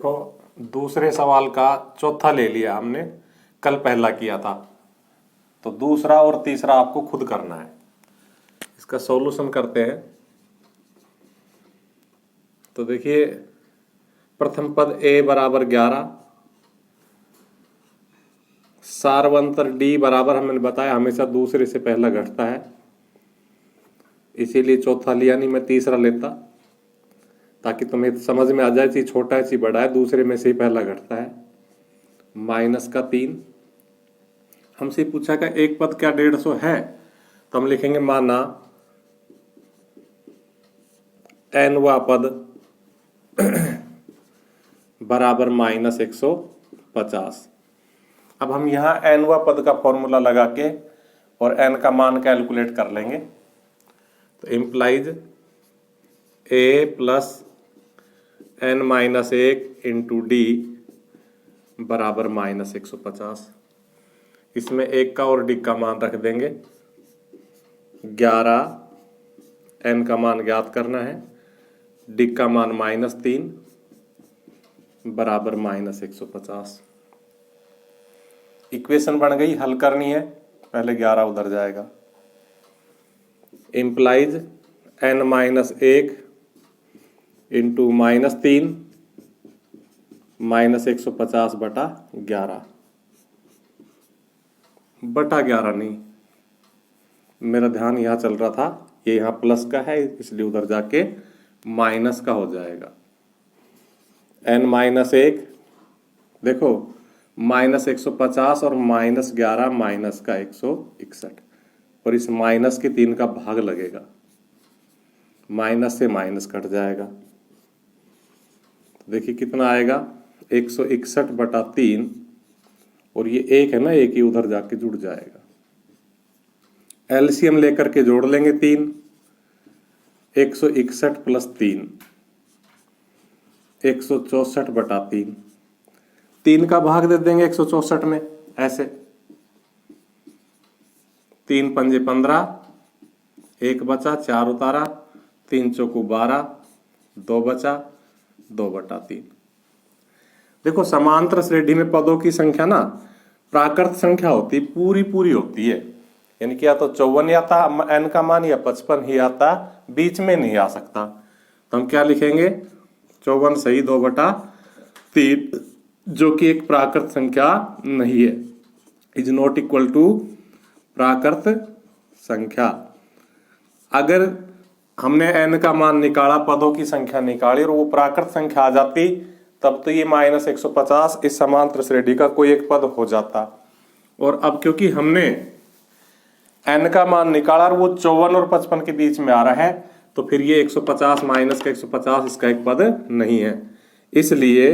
देखो, दूसरे सवाल का चौथा ले लिया हमने, कल पहला किया था, तो दूसरा और तीसरा आपको खुद करना है। इसका सॉल्यूशन करते हैं। तो देखिए, प्रथम पद a बराबर 11, सारवंतर d बराबर, हमने बताया हमेशा दूसरे से पहला घटता है, इसीलिए चौथा लिया नहीं, मैं तीसरा लेता ताकि तुम्हें समझ में आ जाए ची छोटा है ची बड़ा है, दूसरे में से ही पहला घटता है। माइनस का 3। हमसे पूछा कि एक पद क्या 150 है, तो हम लिखेंगे माना nवा पद बराबर -150। अब हम यहाँ nवा पद का फॉर्मूला लगा के और n का मान कैलकुलेट कर लेंगे। तो implies a plus n-1 into d बराबर -150। इसमें एक का और d का मान रख देंगे। 11, n का मान ज्ञात करना है, d का मान -3 बराबर -150। इक्वेशन बन गई, हल करनी है, पहले 11 उधर जाएगा। इम्प्लाइज n-1 इंटू -3 -150 बटा 11 बटा 11 नहीं, मेरा ध्यान यहाँ चल रहा था, ये यहाँ प्लस का है इसलिए उधर जाके माइनस का हो जाएगा। n-1 देखो -150 और -11 माइनस का 161, और इस माइनस के 3 का भाग लगेगा, माइनस से माइनस कट जाएगा। देखिए कितना आएगा, 161 बटा 3, और ये एक है ना, एक ही उधर जाके जुड़ जाएगा। एलसीएम लेकर के जोड़ लेंगे 3, 161 प्लस 3 164 बटा 3, 3 का भाग दे देंगे 164 में, ऐसे 3 पंजे 15, 1 बचा, 4 उतारा, 3 चौकू 12, 2 बचा, 2 बटा 3। देखो, समांतर श्रेणी में पदों की संख्या ना प्राकृत संख्या होती, पूरी पूरी होती है, यानी कि या तो 54 आता n का मान या 55 ही आता, बीच में नहीं आ सकता। तो हम क्या लिखेंगे, 54 सही 2 बटा 3, जो कि एक प्राकृत संख्या नहीं है, इज नॉट इक्वल टू प्राकृत संख्या। अगर हमने n का मान निकाला, पदों की संख्या निकाली और वो प्राकृत संख्या आ जाती, तब तो ये -150 इस समांतर श्रेणी का कोई एक पद हो जाता। और अब क्योंकि हमने n का मान निकाला और वो 54 और 55 के बीच में आ रहा है, तो फिर ये 150 माइनस का 150 इसका एक पद नहीं है, इसलिए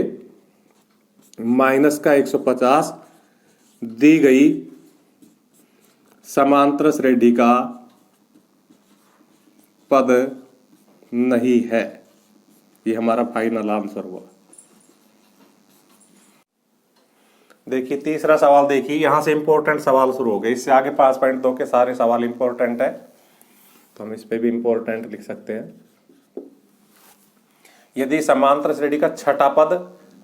माइनस का 150 दी गई समांतर श्रेणी का पद नहीं है। ये हमारा फाइनल आंसर हुआ। देखिए तीसरा सवाल, देखिए यहां से इंपॉर्टेंट सवाल शुरू हो गए, इससे आगे 5.2 के सारे सवाल इंपॉर्टेंट है, तो हम इस पे भी इंपॉर्टेंट लिख सकते हैं। यदि समांतर श्रेणी का छठा पद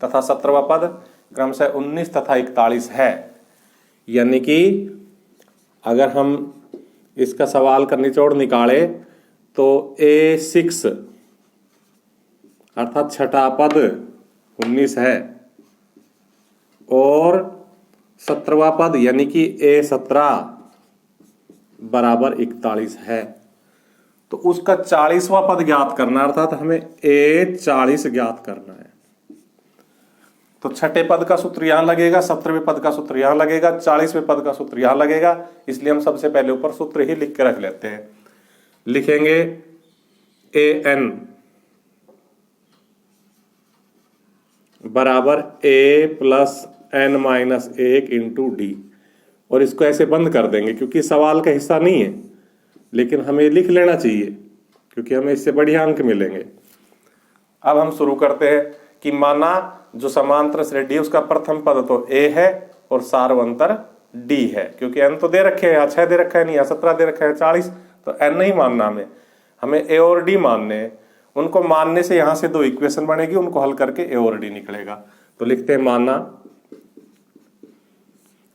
तथा 17वां पद क्रमशः 19 तथा 41 है, यानी कि अगर हम इसका सवाल का निचोड़ निकाले तो A6 अर्थात छठा पद 19 है और 17वां पद यानी कि A17 बराबर 41 है, तो उसका 40वां पद ज्ञात करना, अर्थात हमें A40 ज्ञात करना है। तो छठे पद का सूत्र यहां लगेगा, 17वें पद का सूत्र यहां लगेगा, 40वें पद का सूत्र यहां लगेगा, इसलिए हम सबसे पहले ऊपर सूत्र ही लिख के रख लेते हैं। लिखेंगे an बराबर a plus n-1 into D, और इसको ऐसे बंद कर देंगे क्योंकि सवाल का हिस्सा नहीं है, लेकिन हमें लिख लेना चाहिए क्योंकि हमें इससे बढ़िया अंक मिलेंगे। अब हम शुरू करते हैं कि माना जो समांतर श्रेणी है उसका प्रथम पद तो a है और सारवंतर d है, क्योंकि n तो दे रखे हैं, यहाँ 6 दे रखा है, नहीं यहाँ 17 दे रखा है, 40, तो n नहीं मानना हमें a और d मानने हैं। उनको मानने से यहां से दो इक्वेशन बनेगी, उनको हल करके ए और डी निकलेगा। तो लिखते हैं माना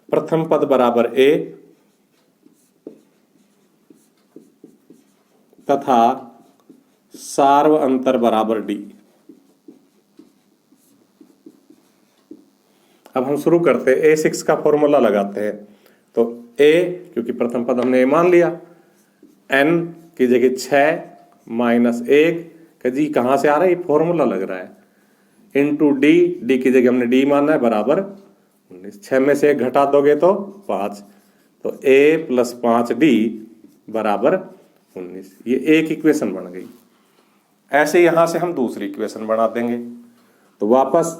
प्रथम पद बराबर ए तथा सार्व अंतर बराबर डी। अब हम शुरू करते हैं, A6 का फॉर्मूला लगाते हैं। तो a, क्योंकि प्रथम पद हमने a मान लिया, n की जगह 6 माइनस 1 का जी कहाँ से आ रहा है, ये फॉर्मूला लग रहा है, इंटू डी, डी की जगह हमने d माना है बराबर 19। 6 में से 1 घटा दोगे तो 5, तो a प्लस 5d बराबर 19। ये एक इक्वेशन बन गई। ऐसे यहां से हम दूसरी इक्वेशन बना देंगे। तो वापस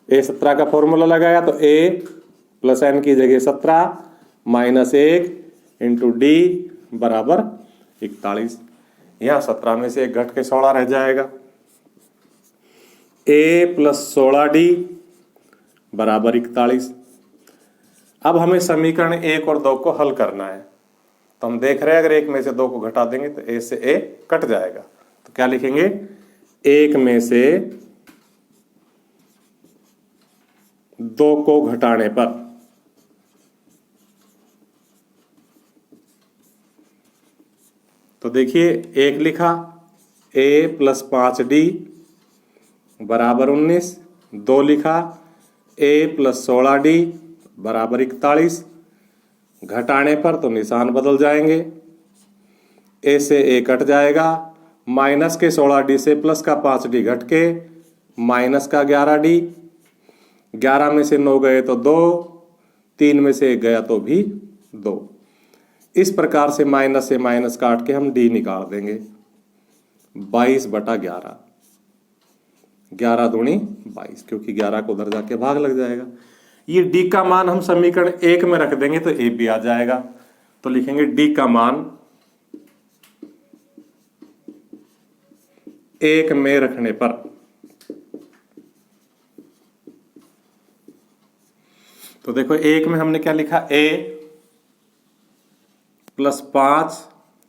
A17 का फॉर्मूला लगाया, तो a प्लस n की जगह 17 माइनस 1 इंटू डी बराबर 41। यहाँ 17 में से 1 घट के 16 रह जाएगा। a प्लस 16d बराबर 41। अब हमें समीकरण 1 और 2 को हल करना है। तो हम देख रहे हैं, अगर 1 में से 2 को घटा देंगे तो a से a कट जाएगा। तो क्या लिखेंगे, 1 में से 2 को घटाने पर तो देखिए 1 लिखा, a प्लस 5d बराबर 19, 2 लिखा a प्लस 16d बराबर 41। घटाने पर तो निशान बदल जाएंगे, a से a कट जाएगा, माइनस के 16d से प्लस का 5d घट के माइनस का 11d, 11 में से 9 गए तो 2, 3 में से 1 गया तो भी 2। इस प्रकार से माइनस से माइनस काट के हम d निकाल देंगे, 22/11, 11 दूनी 22, क्योंकि 11 को उधर जाके भाग लग जाएगा। ये d का मान हम समीकरण 1 में रख देंगे तो a भी आ जाएगा। तो लिखेंगे d का मान 1 में रखने पर तो देखो 1 में हमने क्या लिखा, a प्लस 5,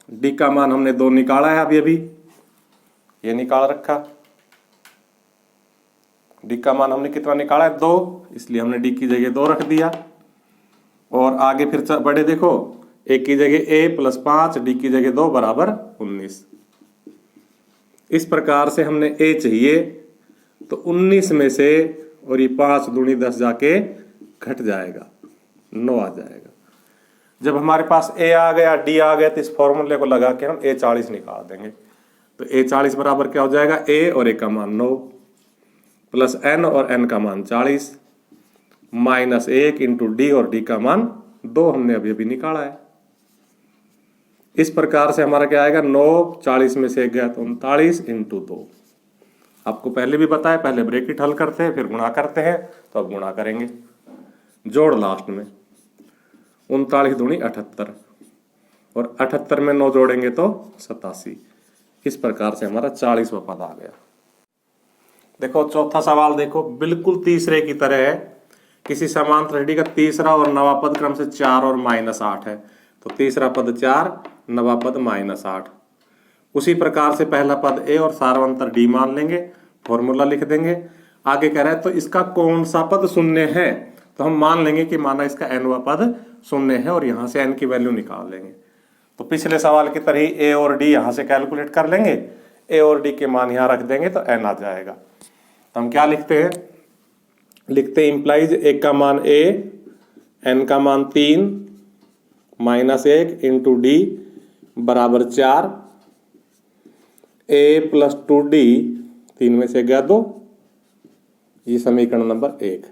डी का मान हमने 2 निकाला है अभी ये निकाल रखा। डी का मान हमने कितना निकाला है, 2, इसलिए हमने डी की जगह 2 रख दिया। और आगे फिर बड़े देखो, a की जगह a प्लस 5, डी की जगह 2 बराबर 19। इस प्रकार से हमने a चाहिए, तो 19 में से और ये 5 दूनी 10 जाके घट जाएगा, 9 आ जाएगा। जब हमारे पास a आ गया, d आ गया, तो इस फॉर्मूले को लगा के हम a40 निकाल देंगे। तो a40 बराबर क्या हो जाएगा, a और a का मान 9 प्लस n और n का मान 40 माइनस 1 इंटू डी और d का मान 2 हमने अभी निकाला है। इस प्रकार से हमारा क्या आएगा, 9, 40 में से 1 गया तो 39 इंटू 2। आपको पहले भी बताया, पहले ब्रैकेट हल करते हैं फिर गुणा करते हैं, तो अब गुणा करेंगे, जोड़ लास्ट में, 39 दूनी 78 और 78 में 9 जोड़ेंगे तो 87। इस प्रकार से हमारा 40वां पद आ गया। देखो चौथा सवाल, देखो बिल्कुल तीसरे की तरह है। किसी समांतर रेडी का तीसरा और नवा पद क्रम से 4 और -8 है। तो तीसरा पद 4, नवा पद -8। उसी प्रकार से पहला पद a और सार्वंतर d मान लेंगे, फॉर्मूला लिख देंगे। आगे कह रहा है तो इसका कौन सा पद शून्य है, तो हम मान लेंगे कि माना इसका nवा पद शून्य है और यहाँ से n की वैल्यू निकाल लेंगे। तो पिछले सवाल की तरह ही a और d यहाँ से कैलकुलेट कर लेंगे, a और d के मान यहाँ रख देंगे तो n आ जाएगा। तो हम क्या लिखते हैं, लिखते हैं इंप्लाइज 1 का मान a, n का मान 3 -1 इंटू डी बराबर 4, a प्लस 2d, 3 में से गया 2, ये समीकरण नंबर 1।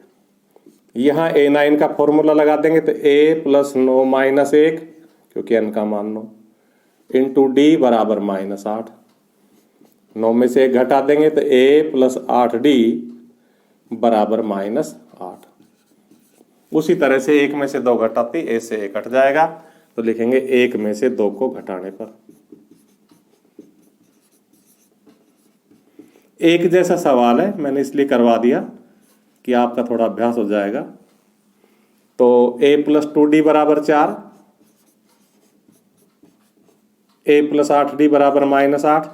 यहाँ a9 का फॉर्मूला लगा देंगे तो a प्लस 9 -1, क्योंकि n का मान 9 इंटू डी बराबर -8। 9 में से 1 घटा देंगे तो a प्लस 8d बराबर -8। उसी तरह से 1 में से 2 घटाती a से a कट जाएगा, तो लिखेंगे 1 में से 2 को घटाने पर। एक जैसा सवाल है, मैंने इसलिए करवा दिया कि आपका थोड़ा अभ्यास हो जाएगा। तो a प्लस 2d बराबर 4, a प्लस 8d बराबर -8,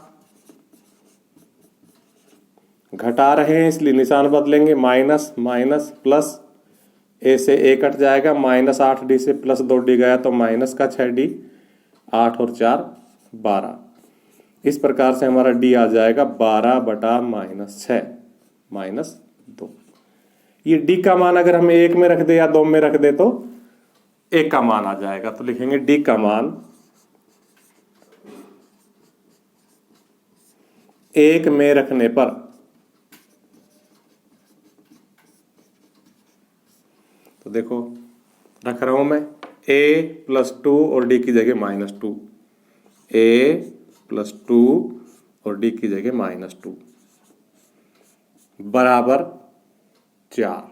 घटा रहे हैं इसलिए निशान बदलेंगे, माइनस माइनस प्लस, ए से ए कट जाएगा, -8d से +2d गया तो माइनस का 6d, 8 और 4 12। इस प्रकार से हमारा d आ जाएगा 12/-6 -2। ये d का मान अगर हम 1 में रख दे या 2 में रख दे तो 1 का मान आ जाएगा, तो लिखेंगे d का मान 1 में रखने पर, तो देखो रख रहा हूं मैं a + 2 और d की जगह -2, a + 2 और d की जगह -2 बराबर 4।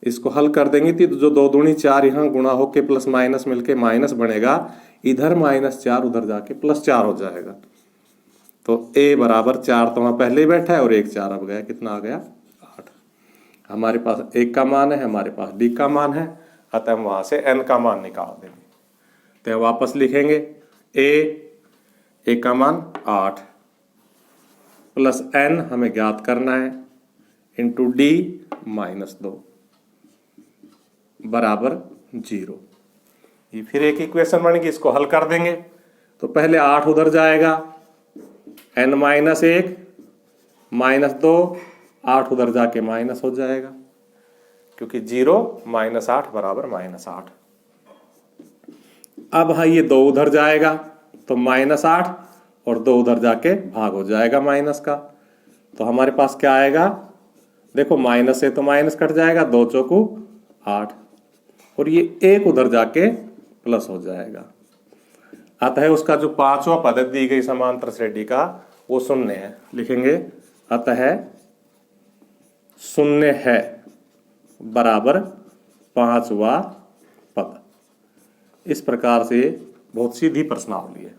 इसको हल कर देंगे तो जो 2 दूनी 4 यहाँ गुणा होके प्लस माइनस मिलके माइनस बनेगा, इधर -4 उधर जाके +4 हो जाएगा। तो a बराबर 4 तो वहां पहले ही बैठा है और 1 4 अब गया, कितना आ गया 8। हमारे पास 1 का मान है, हमारे पास d का मान है, अतः हम वहां से n का मान निकाल देंगे। तो वापस लिखेंगे a का मान 8 प्लस n हमें ज्ञात करना है इंटू d -2 बराबर 0। ये फिर एक इक्वेशन बनेगी, इसको हल कर देंगे तो पहले 8 उधर जाएगा, n -1 -2, 8 उधर जाके माइनस हो जाएगा क्योंकि 0 -8 बराबर -8। अब हाँ ये 2 उधर जाएगा तो -8 और 2 उधर जाके भाग हो जाएगा माइनस का, तो हमारे पास क्या आएगा, देखो माइनस से तो माइनस कट जाएगा, 2 चौकू 8 और ये 1 उधर जाके प्लस हो जाएगा। अतः उसका जो 5वां पद दी गई समांतर श्रेणी का वो 0 है, लिखेंगे अतः 0 है बराबर 5वां पद। इस प्रकार से बहुत सीधी प्रश्नावली है।